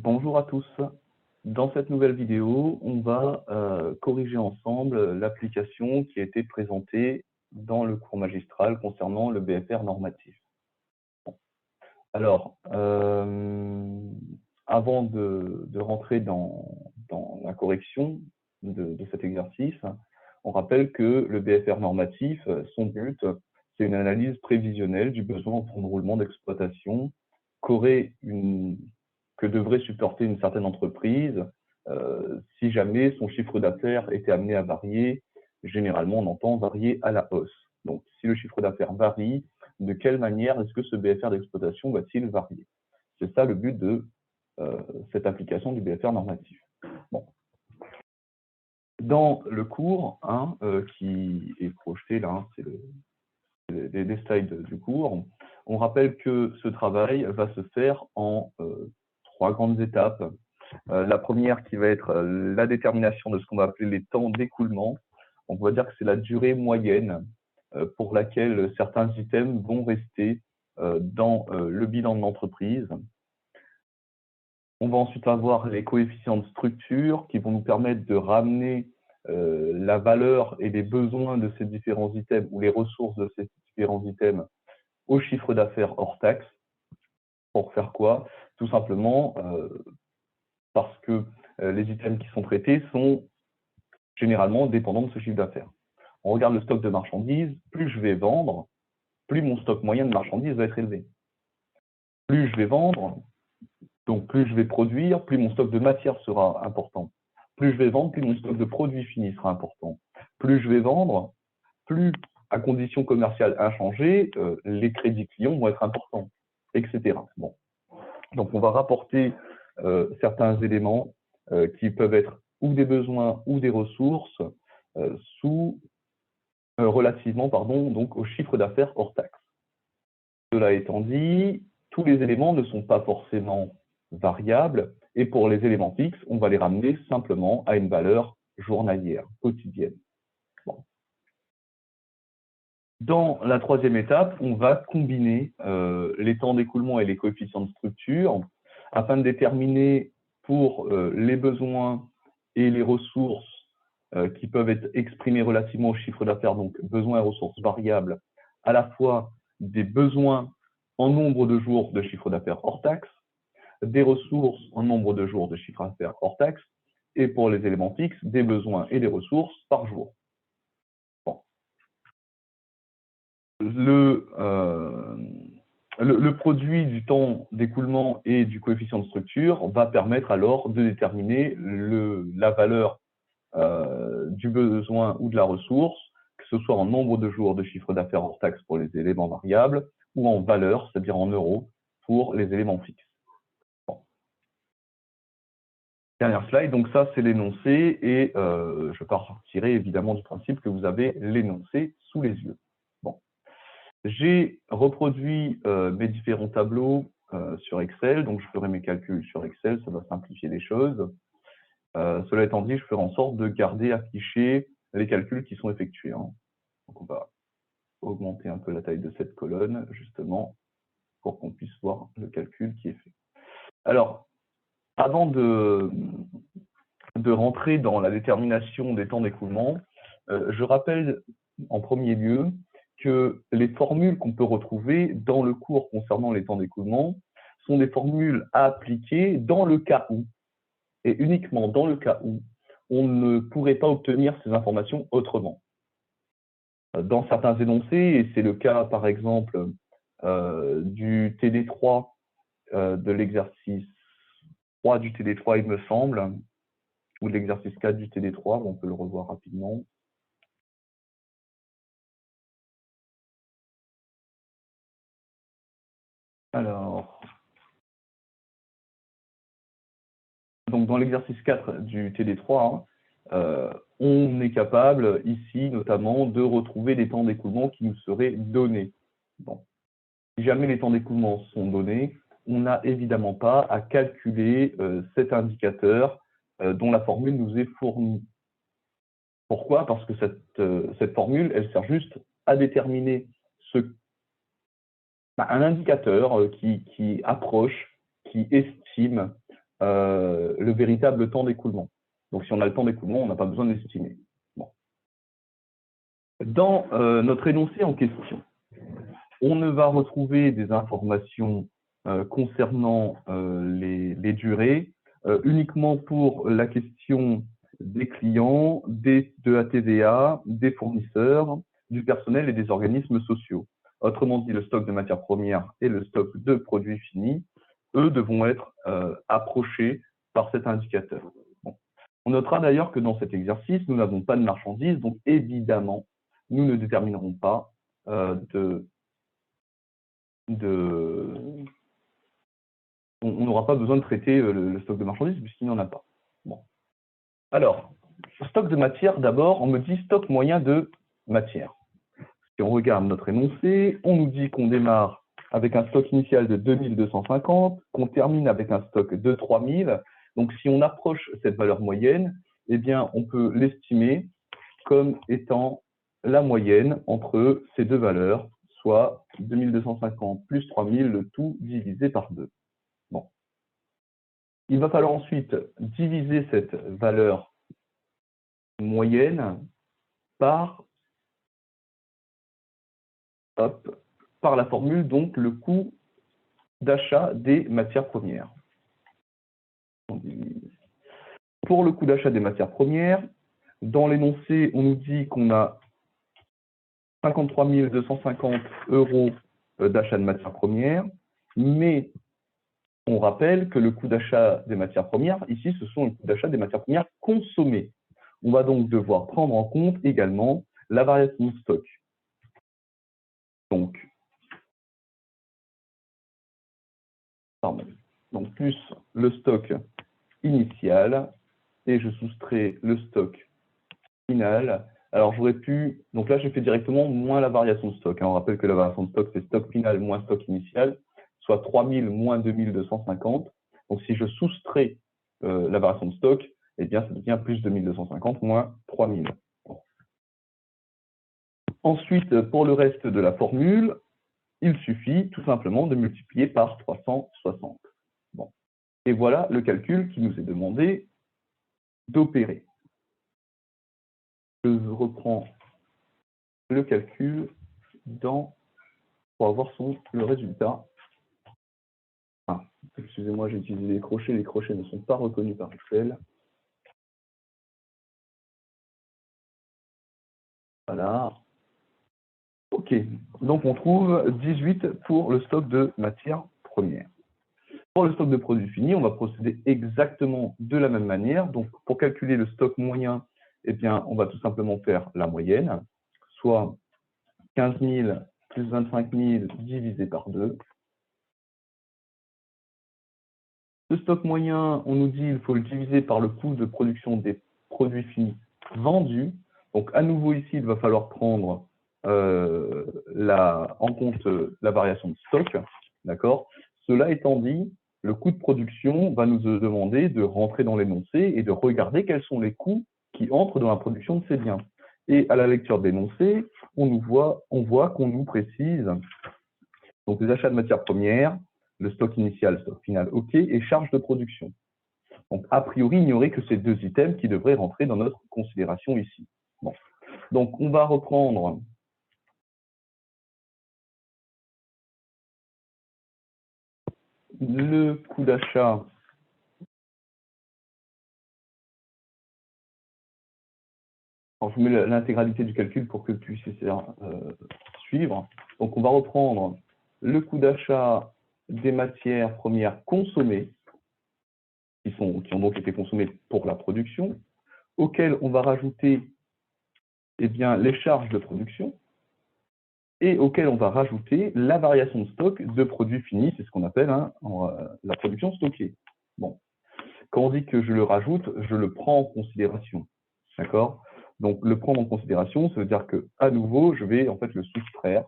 Bonjour à tous. Dans cette nouvelle vidéo, on va corriger ensemble l'application qui a été présentée dans le cours magistral concernant le BFR normatif. Alors, avant de rentrer dans la correction de cet exercice, on rappelle que le BFR normatif, son but, c'est une analyse prévisionnelle du besoin en fonds de roulement d'exploitation que devrait supporter une certaine entreprise si jamais son chiffre d'affaires était amené à varier. Généralement, on entend varier à la hausse. Donc, si le chiffre d'affaires varie, de quelle manière est-ce que ce BFR d'exploitation va-t-il varier? C'est ça le but de cette application du BFR normatif. Bon. Dans le cours qui est projeté là, c'est des slides du cours, on rappelle que ce travail va se faire en trois grandes étapes. La première qui va être la détermination de ce qu'on va appeler les temps d'écoulement. On va dire que c'est la durée moyenne pour laquelle certains items vont rester dans le bilan de l'entreprise. On va ensuite avoir les coefficients de structure qui vont nous permettre de ramener la valeur et les besoins de ces différents items ou les ressources de ces différents items au chiffre d'affaires hors taxe. Pour faire quoi? Tout simplement parce que les items qui sont traités sont généralement dépendants de ce chiffre d'affaires. On regarde le stock de marchandises, plus je vais vendre, plus mon stock moyen de marchandises va être élevé. Plus je vais vendre, donc plus je vais produire, plus mon stock de matière sera important. Plus je vais vendre, plus mon stock de produits finis sera important. Plus je vais vendre, plus, à condition commerciale inchangée, les crédits clients vont être importants, etc. Bon. Donc, on va rapporter certains éléments qui peuvent être ou des besoins ou des ressources relativement donc, au chiffre d'affaires hors taxe. Cela étant dit, tous les éléments ne sont pas forcément variables et pour les éléments fixes, on va les ramener simplement à une valeur journalière, quotidienne. Bon. Dans la troisième étape, on va combiner les temps d'écoulement et les coefficients de structure afin de déterminer pour les besoins et les ressources qui peuvent être exprimés relativement au chiffre d'affaires, donc besoins et ressources variables, à la fois des besoins en nombre de jours de chiffre d'affaires hors taxe, des ressources en nombre de jours de chiffre d'affaires hors taxe, et pour les éléments fixes, des besoins et des ressources par jour. Bon. Le produit du temps d'écoulement et du coefficient de structure va permettre alors de déterminer la valeur du besoin ou de la ressource, que ce soit en nombre de jours de chiffre d'affaires hors taxe pour les éléments variables ou en valeur, c'est-à-dire en euros, pour les éléments fixes. Bon. Dernière slide, donc ça c'est l'énoncé et je partirai évidemment du principe que vous avez l'énoncé sous les yeux. Bon. J'ai reproduit mes différents tableaux sur Excel, donc je ferai mes calculs sur Excel, ça va simplifier les choses. Cela étant dit, je ferai en sorte de garder affichés les calculs qui sont effectués. Donc on va augmenter un peu la taille de cette colonne, justement, pour qu'on puisse voir le calcul qui est fait. Alors, avant de rentrer dans la détermination des temps d'écoulement, je rappelle en premier lieu que les formules qu'on peut retrouver dans le cours concernant les temps d'écoulement sont des formules à appliquer dans le cas où, et uniquement dans le cas où, on ne pourrait pas obtenir ces informations autrement. Dans certains énoncés, et c'est le cas par exemple du TD3, de l'exercice 3 du TD3 il me semble, ou de l'exercice 4 du TD3, on peut le revoir rapidement. Alors, donc dans l'exercice 4 du TD3, on est capable ici notamment de retrouver les temps d'écoulement qui nous seraient donnés. Bon. Si jamais les temps d'écoulement sont donnés, on n'a évidemment pas à calculer cet indicateur dont la formule nous est fournie. Pourquoi? Parce que cette formule, elle sert juste à déterminer un indicateur qui approche, qui estime le véritable temps d'écoulement. Donc, si on a le temps d'écoulement, on n'a pas besoin de l'estimer. Bon. Dans notre énoncé en question, on ne va retrouver des informations concernant les durées uniquement pour la question des clients, de la TVA, des fournisseurs, du personnel et des organismes sociaux. Autrement dit, le stock de matières premières et le stock de produits finis, eux, devront être approchés par cet indicateur. Bon. On notera d'ailleurs que dans cet exercice, nous n'avons pas de marchandises, donc évidemment, nous ne déterminerons pas on n'aura pas besoin de traiter le stock de marchandises puisqu'il n'y en a pas. Bon. Alors, stock de matière, d'abord, on me dit stock moyen de matière. Si on regarde notre énoncé, on nous dit qu'on démarre avec un stock initial de 2250, qu'on termine avec un stock de 3000. Donc, si on approche cette valeur moyenne, eh bien, on peut l'estimer comme étant la moyenne entre ces deux valeurs, soit 2250 plus 3000, le tout divisé par 2. Bon. Il va falloir ensuite diviser cette valeur moyenne par la formule, donc le coût d'achat des matières premières. Pour le coût d'achat des matières premières, dans l'énoncé, on nous dit qu'on a 53 250 € d'achat de matières premières, mais on rappelle que le coût d'achat des matières premières, ici, ce sont le coût d'achat des matières premières consommées. On va donc devoir prendre en compte également la variation de stock. Donc plus le stock initial, et je soustrais le stock final. Alors j'aurais pu, donc là j'ai fait directement moins la variation de stock. On rappelle que la variation de stock, c'est stock final moins stock initial, soit 3000 moins 2250. Donc si je soustrais la variation de stock, eh bien ça devient plus 2250 moins 3000. Ensuite, pour le reste de la formule, il suffit tout simplement de multiplier par 360. Bon. Et voilà le calcul qui nous est demandé d'opérer. Je reprends le calcul pour avoir le résultat. Ah, excusez-moi, j'ai utilisé les crochets ne sont pas reconnus par Excel. Voilà. OK, donc on trouve 18 pour le stock de matières premières. Pour le stock de produits finis, on va procéder exactement de la même manière. Donc, pour calculer le stock moyen, eh bien, on va tout simplement faire la moyenne, soit 15 000 plus 25 000 divisé par 2. Le stock moyen, on nous dit qu'il faut le diviser par le coût de production des produits finis vendus. Donc, à nouveau ici, il va falloir prendre en compte la variation de stock. D'accord. Cela étant dit, le coût de production va nous demander de rentrer dans l'énoncé et de regarder quels sont les coûts qui entrent dans la production de ces biens. Et à la lecture de l'énoncé, on voit qu'on nous précise donc les achats de matières premières, le stock initial, stock final, OK, et charge de production. Donc, a priori, il n'y aurait que ces deux items qui devraient rentrer dans notre considération ici. Bon. Donc, on va reprendre le coût d'achat je vous mets l'intégralité du calcul pour que vous puissiez suivre. Donc, on va reprendre le coût d'achat des matières premières consommées, qui ont donc été consommées pour la production, auxquelles on va rajouter eh bien, les charges de production, et auxquelles on va rajouter la variation de stock de produits finis, c'est ce qu'on appelle la production stockée. Bon. Quand on dit que je le rajoute, je le prends en considération. D'accord? Donc, le prendre en considération, ça veut dire que, à nouveau, je vais en fait le soustraire.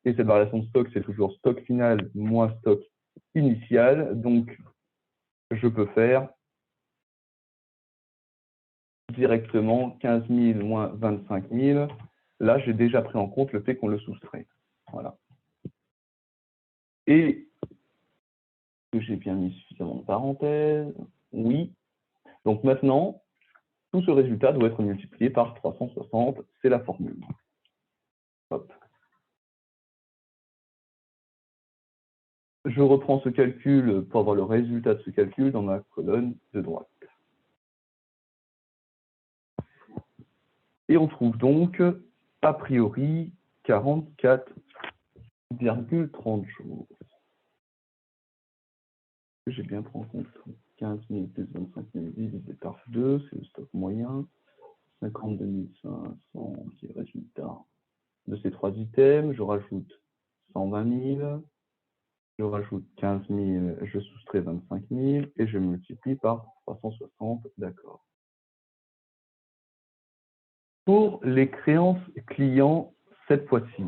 Et cette variation de stock, c'est toujours stock final moins stock initial. Donc, je peux faire directement 15 000 moins 25 000. Là, j'ai déjà pris en compte le fait qu'on le soustrait. Voilà. Et que j'ai bien mis suffisamment de parenthèses? Oui. Donc maintenant, tout ce résultat doit être multiplié par 360, c'est la formule. Hop. Je reprends ce calcul pour avoir le résultat de ce calcul dans ma colonne de droite. Et on trouve donc, a priori, 44,30 jours. J'ai bien pris en compte 15 000 plus 25 000 divisé par 2, c'est le stock moyen. 52 500 qui est le résultat de ces trois items. Je rajoute 120 000. Je rajoute 15 000, je soustrais 25 000 et je multiplie par 360, d'accord. Pour les créances clients, cette fois-ci,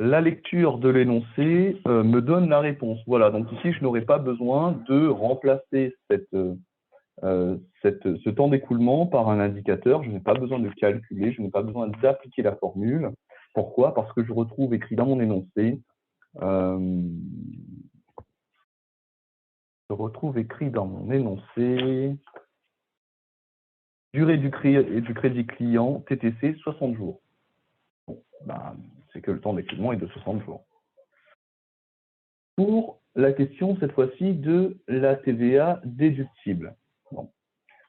la lecture de l'énoncé me donne la réponse. Voilà, donc ici, je n'aurai pas besoin de remplacer ce temps d'écoulement par un indicateur. Je n'ai pas besoin de calculer, je n'ai pas besoin d'appliquer la formule. Pourquoi? Parce que je retrouve écrit dans mon énoncé durée du crédit client, TTC, 60 jours. Bon, ben, c'est que le temps d'écoulement est de 60 jours. Pour la question, cette fois-ci, de la TVA déductible. Bon.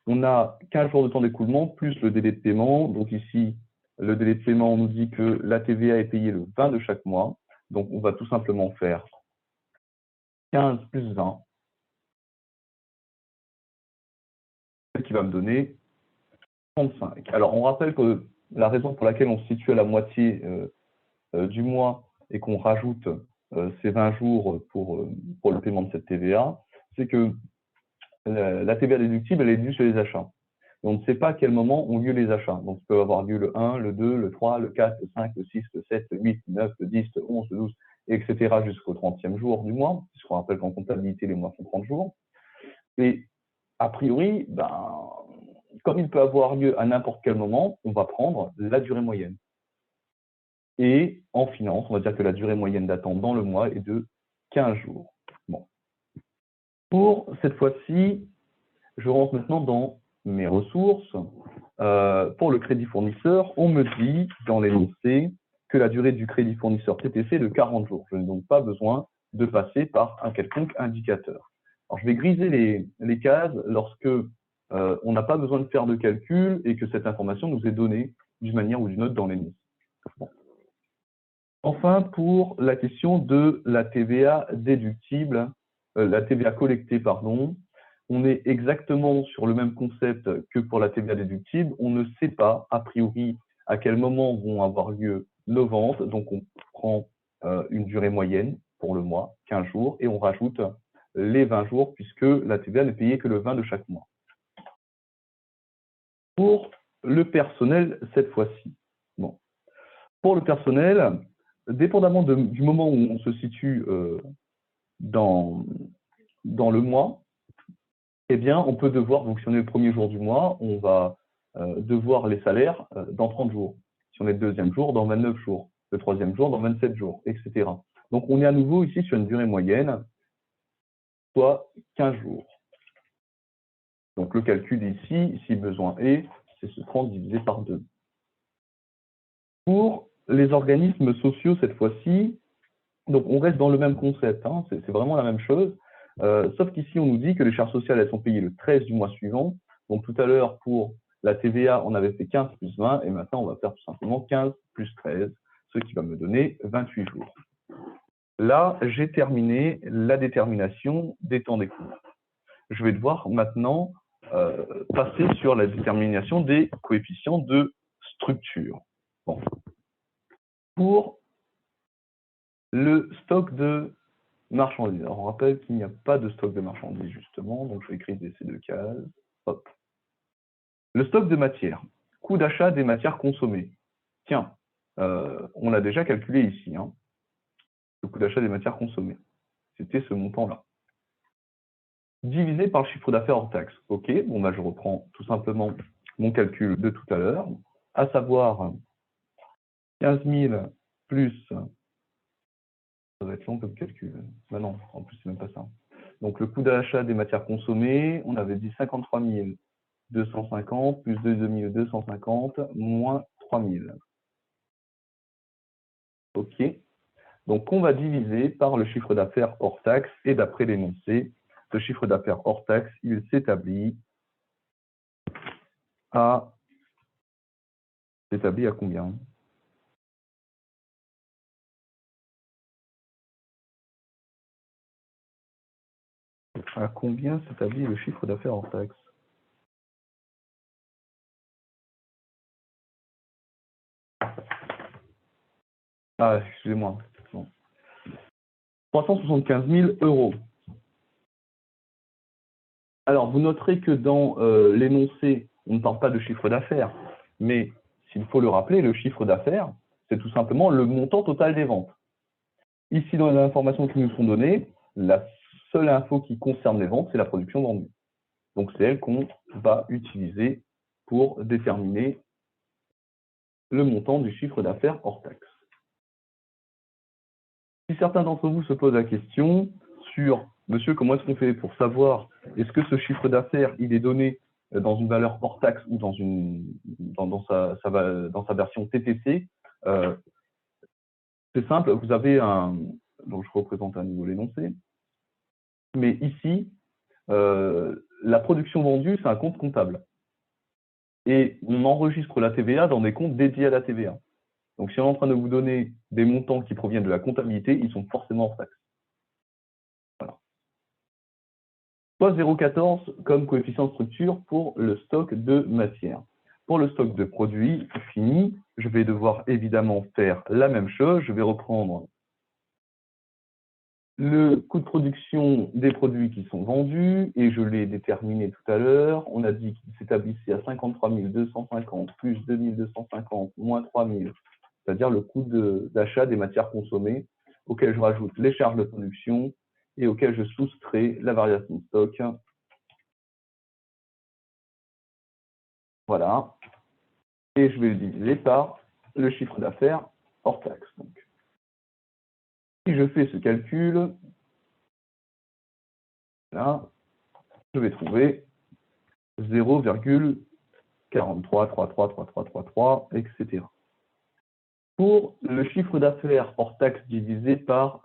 On a 15 jours de temps d'écoulement plus le délai de paiement. Donc ici, le délai de paiement, on nous dit que la TVA est payée le 20 de chaque mois. Donc on va tout simplement faire 15 plus 20, ce qui va me donner 35. Alors on rappelle que la raison pour laquelle on se situe à la moitié du mois et qu'on rajoute ces 20 jours pour le paiement de cette TVA, c'est que la TVA déductible, elle est due sur les achats. Et on ne sait pas à quel moment ont lieu les achats. Donc, ça peut avoir lieu le 1, le 2, le 3, le 4, le 5, le 6, le 7, le 8, le 9, le 10, le 11, le 12, etc. jusqu'au 30e jour du mois, puisqu'on rappelle qu'en comptabilité, les mois font 30 jours. Et a priori, ben, comme il peut avoir lieu à n'importe quel moment, on va prendre la durée moyenne. Et en finance, on va dire que la durée moyenne d'attente dans le mois est de 15 jours. Bon. Pour cette fois-ci, je rentre maintenant dans mes ressources. Pour le crédit fournisseur, on me dit dans l'énoncé que la durée du crédit fournisseur TTC est de 40 jours. Je n'ai donc pas besoin de passer par un quelconque indicateur. Alors, je vais griser les cases lorsque on n'a pas besoin de faire de calcul et que cette information nous est donnée d'une manière ou d'une autre dans l'énoncé. Bon. Enfin, pour la question de la TVA déductible, la TVA collectée, pardon, on est exactement sur le même concept que pour la TVA déductible. On ne sait pas, a priori, à quel moment vont avoir lieu nos ventes. Donc, on prend une durée moyenne pour le mois, 15 jours, et on rajoute les 20 jours, puisque la TVA n'est payée que le 20 de chaque mois. Pour le personnel, cette fois-ci. Bon. Pour le personnel, dépendamment du moment où on se situe dans le mois, eh bien, on peut devoir, donc si on est le premier jour du mois, on va devoir les salaires dans 30 jours. Si on est le deuxième jour, dans 29 jours. Le troisième jour, dans 27 jours, etc. Donc, on est à nouveau ici sur une durée moyenne, soit 15 jours. Donc, le calcul ici, si besoin est, c'est ce 30 divisé par 2. Pour les organismes sociaux, cette fois-ci, donc on reste dans le même concept, hein, c'est vraiment la même chose, sauf qu'ici on nous dit que les charges sociales elles sont payées le 13 du mois suivant. Donc tout à l'heure pour la TVA on avait fait 15 plus 20 et maintenant on va faire tout simplement 15 plus 13, ce qui va me donner 28 jours. Là j'ai terminé la détermination des temps d'écoute. Je vais devoir maintenant passer sur la détermination des coefficients de structure. Bon. Pour le stock de marchandises. Alors, on rappelle qu'il n'y a pas de stock de marchandises, justement, donc je vais écrire ces deux cases. Hop. Le stock de matières. Coût d'achat des matières consommées. Tiens, on l'a déjà calculé ici, hein, le coût d'achat des matières consommées. C'était ce montant-là. Divisé par le chiffre d'affaires hors taxe. OK, bon, bah, je reprends tout simplement mon calcul de tout à l'heure, à savoir 15 000 plus... Ça va être long comme calcul. Bah non, en plus, c'est même pas ça. Donc, le coût d'achat des matières consommées, on avait dit 53 250 plus 22 250 moins 3 000. OK. Donc, on va diviser par le chiffre d'affaires hors taxe et d'après l'énoncé, ce chiffre d'affaires hors taxe, il s'établit à combien? À combien s'établit le chiffre d'affaires hors taxe? Ah, excusez-moi. 375 000 euros. Alors, vous noterez que dans l'énoncé, on ne parle pas de chiffre d'affaires, mais s'il faut le rappeler, le chiffre d'affaires, c'est tout simplement le montant total des ventes. Ici, dans les informations qui nous sont données, la seule info qui concerne les ventes, c'est la production vendue. Donc, c'est elle qu'on va utiliser pour déterminer le montant du chiffre d'affaires hors taxe. Si certains d'entre vous se posent la question sur « Monsieur, comment est-ce qu'on fait pour savoir est-ce que ce chiffre d'affaires, il est donné dans une valeur hors taxe ou dans sa version TTC ?» C'est simple, vous avez donc je représente à nouveau l'énoncé, mais ici, la production vendue, c'est un compte comptable. Et on enregistre la TVA dans des comptes dédiés à la TVA. Donc, si on est en train de vous donner des montants qui proviennent de la comptabilité, ils sont forcément hors taxe. Voilà. Soit 0,14 comme coefficient de structure pour le stock de matière. Pour le stock de produits fini, je vais devoir évidemment faire la même chose. Je vais reprendre le coût de production des produits qui sont vendus, et je l'ai déterminé tout à l'heure. On a dit qu'il s'établissait à 53 250 plus 2 250 moins 3 000, c'est-à-dire le coût d'achat des matières consommées, auquel je rajoute les charges de production et auquel je soustrais la variation de stock. Voilà. Et je vais le diviser par le chiffre d'affaires hors taxe. Donc, si je fais ce calcul, là, je vais trouver 0,43333333, etc. Pour le chiffre d'affaires hors taxe divisé par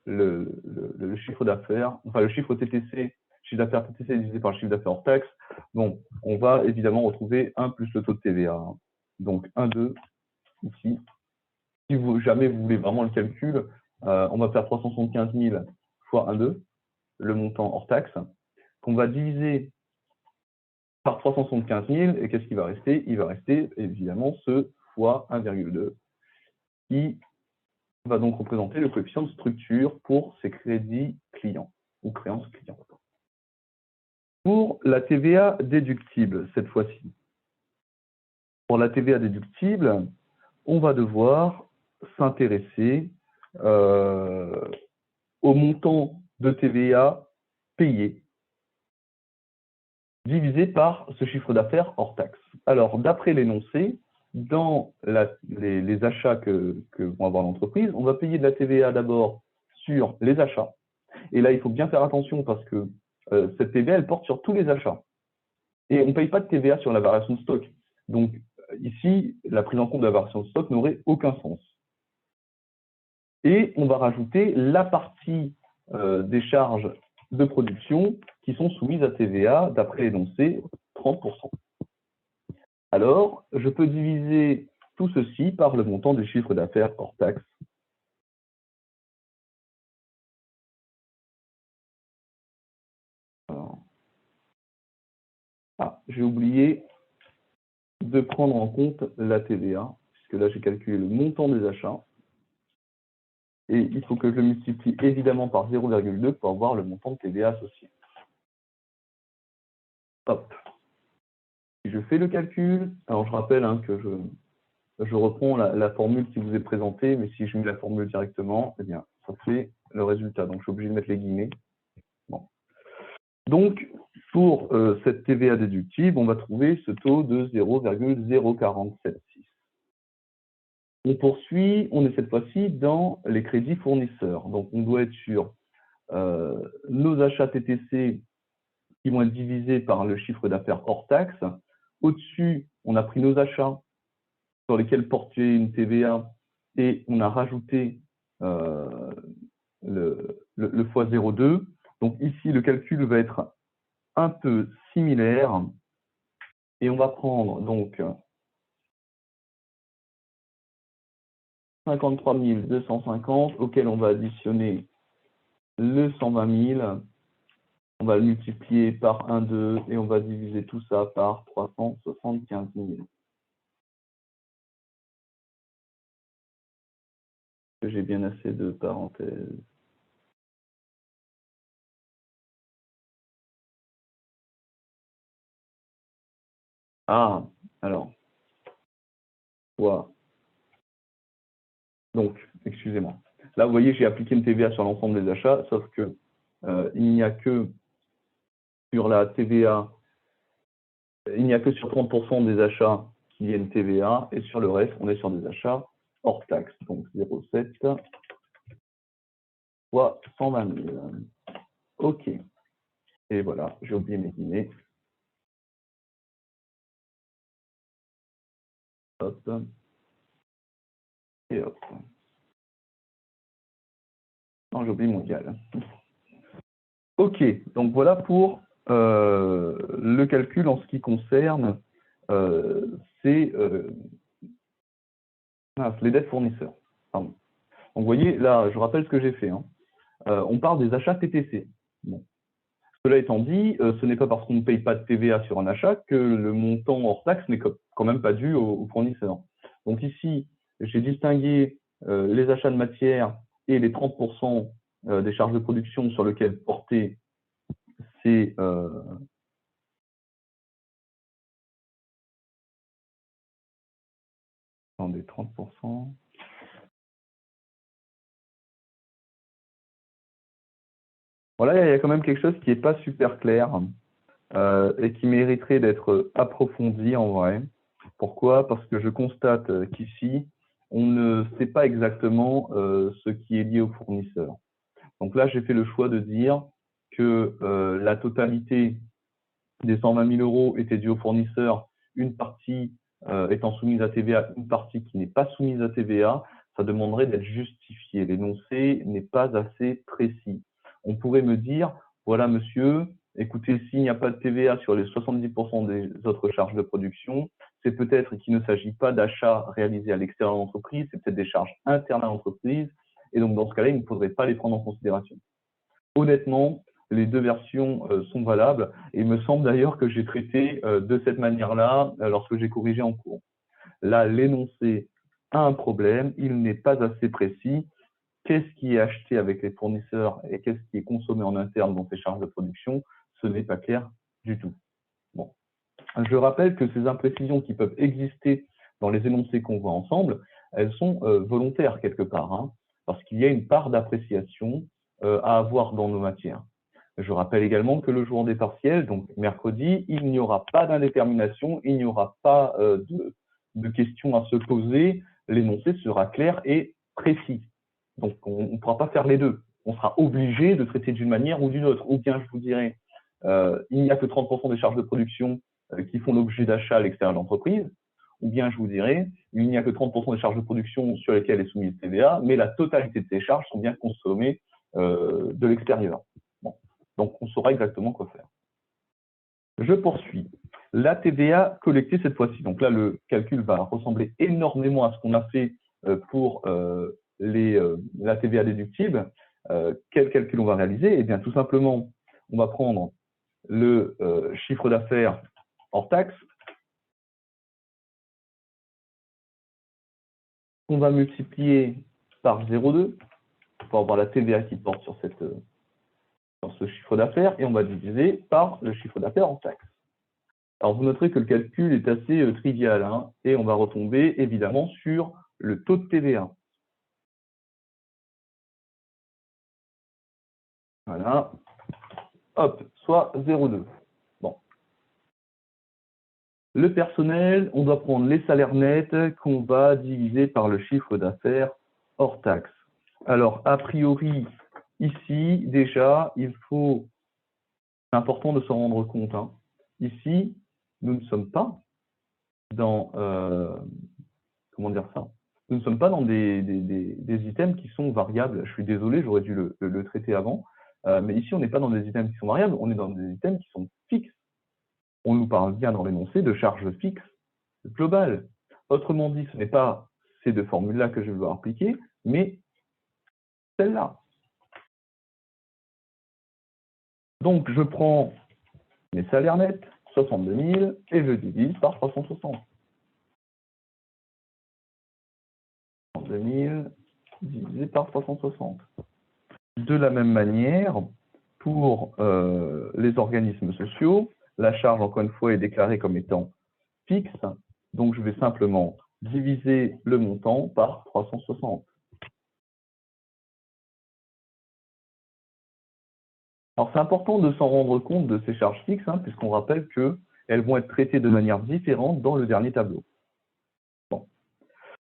le chiffre d'affaires, enfin le chiffre TTC, chiffre d'affaires TTC divisé par le chiffre d'affaires hors taxe, bon, on va évidemment retrouver 1 plus le taux de TVA. Donc 1,2 ici. Si jamais vous voulez vraiment le calcul, on va faire 375 000 fois 1,2, le montant hors taxe, qu'on va diviser par 375 000, et qu'est-ce qui va rester? Il va rester évidemment ce fois 1,2, qui va donc représenter le coefficient de structure pour ces crédits clients ou créances clients. Pour la TVA déductible, cette fois-ci, pour la TVA déductible, on va devoir s'intéresser au montant de TVA payé divisé par ce chiffre d'affaires hors taxe. Alors, d'après l'énoncé, dans les achats que vont avoir l'entreprise, on va payer de la TVA d'abord sur les achats. Et là, il faut bien faire attention parce que cette TVA, elle porte sur tous les achats. Et on ne paye pas de TVA sur la variation de stock. Donc, ici, la prise en compte de la variation de stock n'aurait aucun sens. Et on va rajouter la partie des charges de production qui sont soumises à TVA, d'après l'énoncé, 30%. Alors, je peux diviser tout ceci par le montant du chiffre d'affaires hors taxe. J'ai oublié de prendre en compte la TVA, puisque là, j'ai calculé le montant des achats. Et il faut que je le multiplie évidemment par 0,2 pour avoir le montant de TVA associé. Hop. Si je fais le calcul, alors je rappelle que je reprends la formule qui vous est présentée, mais si je mets la formule directement, eh bien, ça fait le résultat. Donc, je suis obligé de mettre les guillemets. Bon. Donc, pour cette TVA déductible, on va trouver ce taux de 0,0476. On poursuit, on est cette fois-ci dans les crédits fournisseurs. Donc, on doit être sur nos achats TTC qui vont être divisés par le chiffre d'affaires hors taxe. Au-dessus, on a pris nos achats sur lesquels portait une TVA et on a rajouté le x 0,2. Donc ici, le calcul va être un peu similaire et on va prendre donc 53 250 auquel on va additionner le 120 000. On va le multiplier par 1, 2 et on va diviser tout ça par 375 000. J'ai bien assez de parenthèses. Ah, alors. Voilà. Donc, excusez-moi. Là, vous voyez, j'ai appliqué une TVA sur l'ensemble des achats, sauf que il n'y a que sur la TVA, il n'y a que sur 30% des achats qui viennent TVA, et sur le reste, on est sur des achats hors taxe. Donc 0,7 fois 120 000. OK. Et voilà, j'ai oublié mes guillemets. Hop. Et hop. Non, j'ai oublié mon égal. OK, donc voilà pour le calcul en ce qui concerne les dettes fournisseurs. Pardon. Donc vous voyez, là, je rappelle ce que j'ai fait. Hein. On parle des achats TTC. Bon. Cela étant dit, ce n'est pas parce qu'on ne paye pas de TVA sur un achat que le montant hors taxe n'est quand même pas dû au fournisseur. Donc ici, j'ai distingué les achats de matière et les 30% des charges de production sur lesquelles porter ces attendez, 30%. Voilà, il y a quand même quelque chose qui n'est pas super clair et qui mériterait d'être approfondi en vrai. Pourquoi? Parce que je constate qu'ici, on ne sait pas exactement ce qui est lié au fournisseur. Donc là, j'ai fait le choix de dire que la totalité des 120 000 euros était due au fournisseur, une partie étant soumise à TVA, une partie qui n'est pas soumise à TVA. Ça demanderait d'être justifié. L'énoncé n'est pas assez précis. On pourrait me dire, voilà monsieur, écoutez, s'il n'y a pas de TVA sur les 70% des autres charges de production, c'est peut-être qu'il ne s'agit pas d'achats réalisés à l'extérieur de l'entreprise, c'est peut-être des charges internes à l'entreprise, et donc dans ce cas-là, il ne faudrait pas les prendre en considération. Honnêtement, les deux versions sont valables, et il me semble d'ailleurs que j'ai traité de cette manière-là lorsque j'ai corrigé en cours. Là, l'énoncé a un problème, il n'est pas assez précis. Qu'est-ce qui est acheté avec les fournisseurs et qu'est-ce qui est consommé en interne dans ces charges de production? Ce n'est pas clair du tout. Bon. Je rappelle que ces imprécisions qui peuvent exister dans les énoncés qu'on voit ensemble, elles sont volontaires quelque part, hein, parce qu'il y a une part d'appréciation à avoir dans nos matières. Je rappelle également que le jour des partiels, donc mercredi, il n'y aura pas d'indétermination, il n'y aura pas de questions à se poser, l'énoncé sera clair et précis. Donc on ne pourra pas faire les deux. On sera obligé de traiter d'une manière ou d'une autre. Ou bien je vous dirais, il n'y a que 30% des charges de production qui font l'objet d'achats à l'extérieur de l'entreprise, ou bien je vous dirais, il n'y a que 30% des charges de production sur lesquelles est soumise TVA, mais la totalité de ces charges sont bien consommées de l'extérieur. Bon. Donc, on saura exactement quoi faire. Je poursuis. La TVA collectée cette fois-ci. Donc là, le calcul va ressembler énormément à ce qu'on a fait pour la TVA déductible. Quel calcul on va réaliser? Eh bien, tout simplement, on va prendre le chiffre d'affaires hors taxe, qu'on va multiplier par 0,2 pour avoir la TVA qui porte sur ce chiffre d'affaires, et on va diviser par le chiffre d'affaires en taxe. Alors, vous noterez que le calcul est assez trivial, hein, et on va retomber évidemment sur le taux de TVA. Voilà. Hop, soit 0,2. Bon. Le personnel, on doit prendre les salaires nets qu'on va diviser par le chiffre d'affaires hors taxe. Alors, a priori, Ici, déjà, c'est important de s'en rendre compte. Hein. Ici, nous ne sommes pas dans, comment dire ça? Nous ne sommes pas dans des items qui sont variables. Je suis désolé, j'aurais dû le traiter avant. Mais ici, on n'est pas dans des items qui sont variables, on est dans des items qui sont fixes. On nous parle bien dans l'énoncé de charge fixe globale. Autrement dit, ce n'est pas ces deux formules-là que je vais appliquer, mais celle-là. Donc, je prends mes salaires nets, 62 000, et je divise par 360. 62 000 divisé par 360. De la même manière, pour les organismes sociaux, la charge, encore une fois, est déclarée comme étant fixe. Donc, je vais simplement diviser le montant par 360. Alors, c'est important de s'en rendre compte de ces charges fixes, hein, puisqu'on rappelle qu'elles vont être traitées de manière différente dans le dernier tableau. Bon.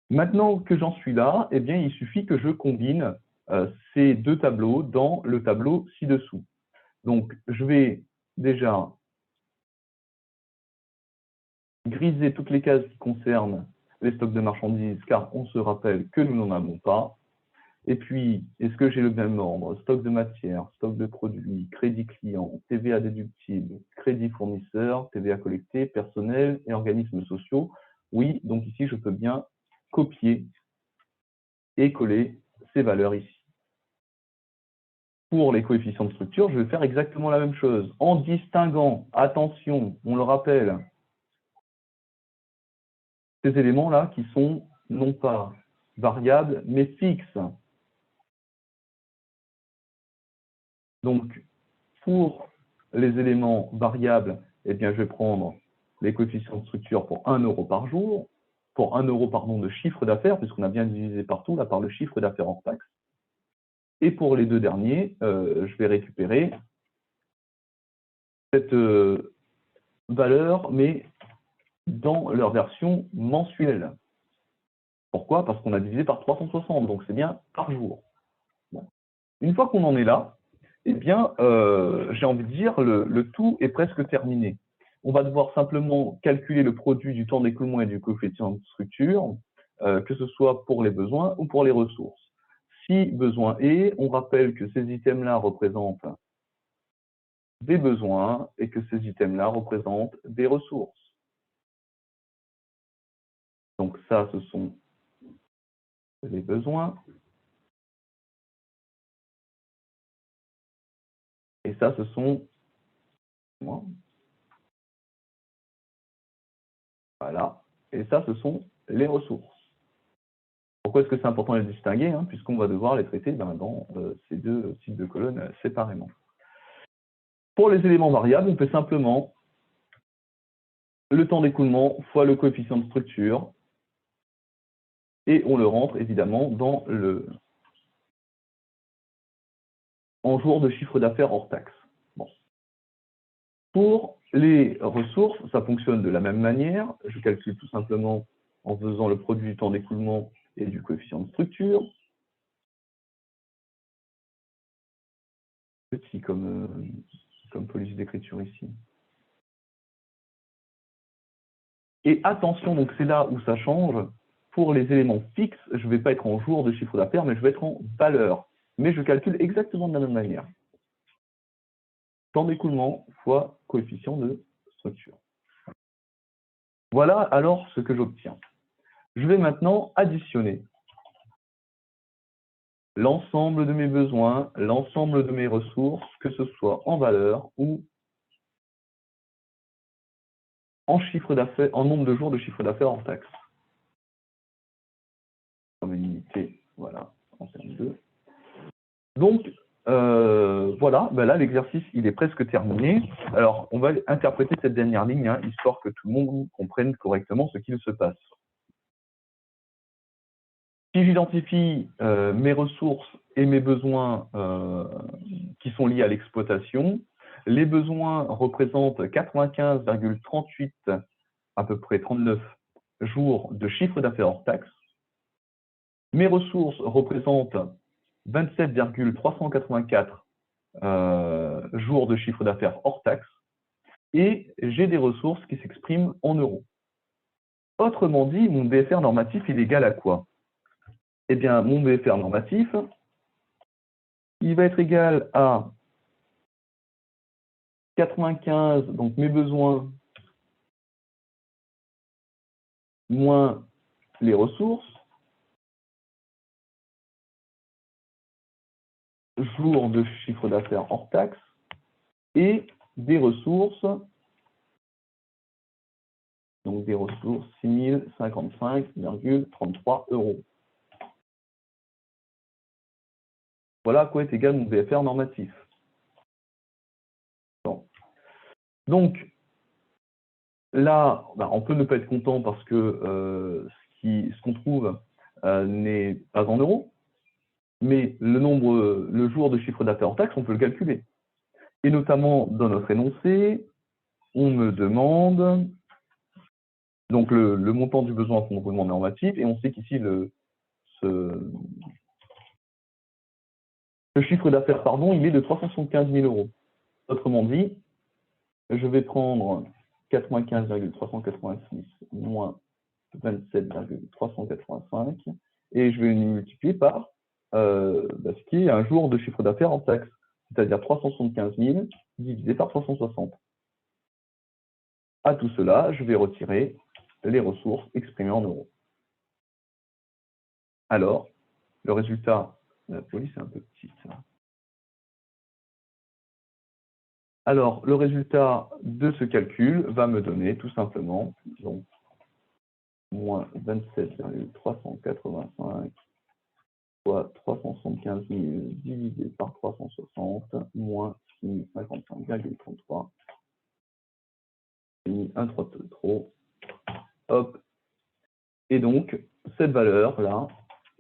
Maintenant que j'en suis là, eh bien, il suffit que je combine ces deux tableaux dans le tableau ci-dessous. Donc, je vais déjà griser toutes les cases qui concernent les stocks de marchandises, car on se rappelle que nous n'en avons pas. Et puis, est-ce que j'ai le même ordre? Stock de matière, stock de produits, crédit client, TVA déductible, crédit fournisseur, TVA collecté, personnel et organismes sociaux. Oui, donc ici, je peux bien copier et coller ces valeurs ici. Pour les coefficients de structure, je vais faire exactement la même chose, en distinguant, attention, on le rappelle, ces éléments-là qui sont non pas variables, mais fixes. Donc, pour les éléments variables, eh bien, je vais prendre les coefficients de structure pour 1 € par jour, pour 1 € pardon, de chiffre d'affaires, puisqu'on a bien divisé partout là par le chiffre d'affaires hors taxe. Et pour les deux derniers, je vais récupérer cette valeur, mais dans leur version mensuelle. Pourquoi? Parce qu'on a divisé par 360, donc c'est bien par jour. Bon. Une fois qu'on en est là, eh bien, j'ai envie de dire, le tout est presque terminé. On va devoir simplement calculer le produit du temps d'écoulement et du coefficient de structure, que ce soit pour les besoins ou pour les ressources. Si besoin est, on rappelle que ces items-là représentent des besoins et que ces items-là représentent des ressources. Donc ça, ce sont les besoins. Et ça, ce sont... Voilà. Et ça, ce sont les ressources. Pourquoi est-ce que c'est important de les distinguer, hein, puisqu'on va devoir les traiter dans ces deux types de colonnes séparément. Pour les éléments variables, on fait simplement le temps d'écoulement fois le coefficient de structure, et on le rentre évidemment en jours de chiffre d'affaires hors taxe. Bon. Pour les ressources, ça fonctionne de la même manière. Je calcule tout simplement en faisant le produit du temps d'écoulement et du coefficient de structure. Petit comme police d'écriture ici. Et attention, donc c'est là où ça change. Pour les éléments fixes, je ne vais pas être en jours de chiffre d'affaires, mais je vais être en valeur. Mais je calcule exactement de la même manière. Temps d'écoulement fois coefficient de structure. Voilà alors ce que j'obtiens. Je vais maintenant additionner l'ensemble de mes besoins, l'ensemble de mes ressources, que ce soit en valeur ou en chiffre d'affaires, en nombre de jours de chiffre d'affaires hors taxe. Comme une unité, voilà, en termes de. Donc, voilà, ben là, l'exercice, il est presque terminé. Alors, on va interpréter cette dernière ligne, hein, histoire que tout le monde comprenne correctement ce qu'il se passe. Si j'identifie mes ressources et mes besoins qui sont liés à l'exploitation, les besoins représentent 95,38, à peu près 39 jours de chiffre d'affaires hors taxe. Mes ressources représentent 27,384 jours de chiffre d'affaires hors taxe, et j'ai des ressources qui s'expriment en euros. Autrement dit, mon BFR normatif, il est égal à quoi? Eh bien, mon BFR normatif, il va être égal à 95, donc mes besoins, moins les ressources, jours de chiffre d'affaires hors taxe, et des ressources, donc des ressources 6055,33 €. Voilà à quoi est égal mon BFR normatif. Bon. Donc, là, on peut ne pas être content parce que ce qu'on trouve n'est pas en euros, mais le jour de chiffre d'affaires hors taxe, on peut le calculer. Et notamment, dans notre énoncé, on me demande donc le montant du besoin en fonds de roulement normatif, et on sait qu'ici, ce chiffre d'affaires, il est de 375 000 €. Autrement dit, je vais prendre 95,386 moins 27,385 et je vais multiplier par ce qui est un jour de chiffre d'affaires en taxe, c'est-à-dire 375 000 divisé par 360. À tout cela, je vais retirer les ressources exprimées en euros. Alors, le résultat, la police est un peu petite. Alors, le résultat de ce calcul va me donner tout simplement donc, moins 27,385 fois 375 000 divisé par 360 moins 6055,33. J'ai mis un 3 de trop. Hop. Et donc, cette valeur-là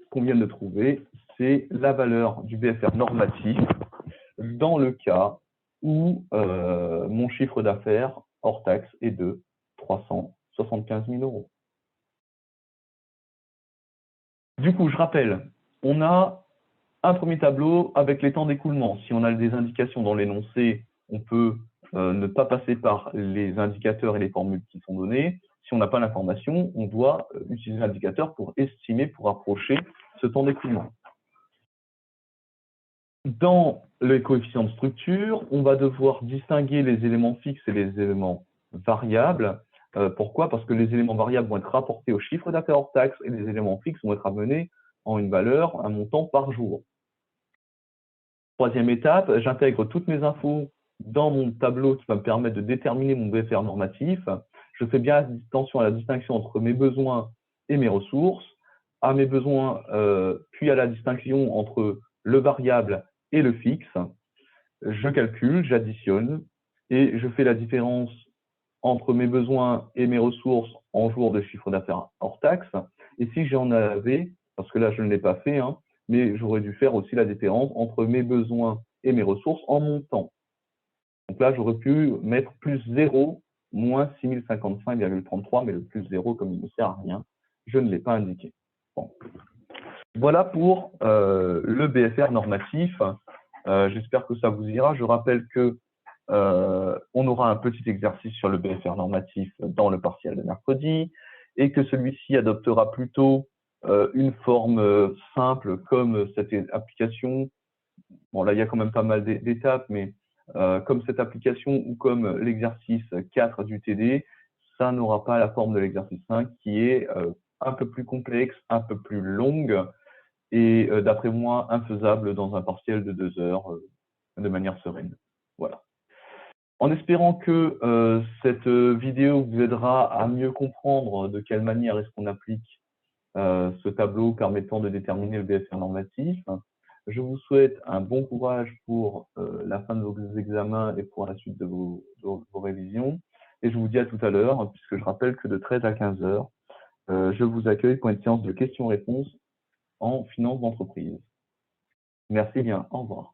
qu'on vient de trouver, c'est la valeur du BFR normatif dans le cas où mon chiffre d'affaires hors taxe est de 375 000 €. Du coup, je rappelle, on a un premier tableau avec les temps d'écoulement. Si on a des indications dans l'énoncé, on peut ne pas passer par les indicateurs et les formules qui sont données. Si on n'a pas l'information, on doit utiliser l'indicateur pour estimer, pour approcher ce temps d'écoulement. Dans les coefficients de structure, on va devoir distinguer les éléments fixes et les éléments variables. Pourquoi? Parce que les éléments variables vont être rapportés au chiffre d'affaires hors taxe et les éléments fixes vont être amenés en une valeur, un montant par jour. Troisième étape, j'intègre toutes mes infos dans mon tableau qui va me permettre de déterminer mon BFR normatif. Je fais bien attention à la distinction entre mes besoins et mes ressources, à mes besoins, puis à la distinction entre le variable et le fixe. Je calcule, j'additionne et je fais la différence entre mes besoins et mes ressources en jours de chiffre d'affaires hors taxe. Et si j'en avais, parce que là je ne l'ai pas fait, mais j'aurais dû faire aussi la différence entre mes besoins et mes ressources en montant. Donc là, j'aurais pu mettre plus 0, moins 6055,33, mais le plus 0, comme il ne sert à rien, je ne l'ai pas indiqué. Bon. Voilà pour le BFR normatif. J'espère que ça vous ira. Je rappelle que on aura un petit exercice sur le BFR normatif dans le partiel de mercredi et que celui-ci adoptera plutôt une forme simple comme cette application. Bon, là, il y a quand même pas mal d'étapes, mais comme cette application ou comme l'exercice 4 du TD, ça n'aura pas la forme de l'exercice 5 qui est un peu plus complexe, un peu plus longue et d'après moi, infaisable dans un partiel de 2 heures de manière sereine. Voilà. En espérant que cette vidéo vous aidera à mieux comprendre de quelle manière est-ce qu'on applique ce tableau permettant de déterminer le BFR normatif, je vous souhaite un bon courage pour la fin de vos examens et pour la suite de vos révisions. Et je vous dis à tout à l'heure, puisque je rappelle que de 13 à 15 heures, je vous accueille pour une séance de questions-réponses en finance d'entreprise. Merci bien, au revoir.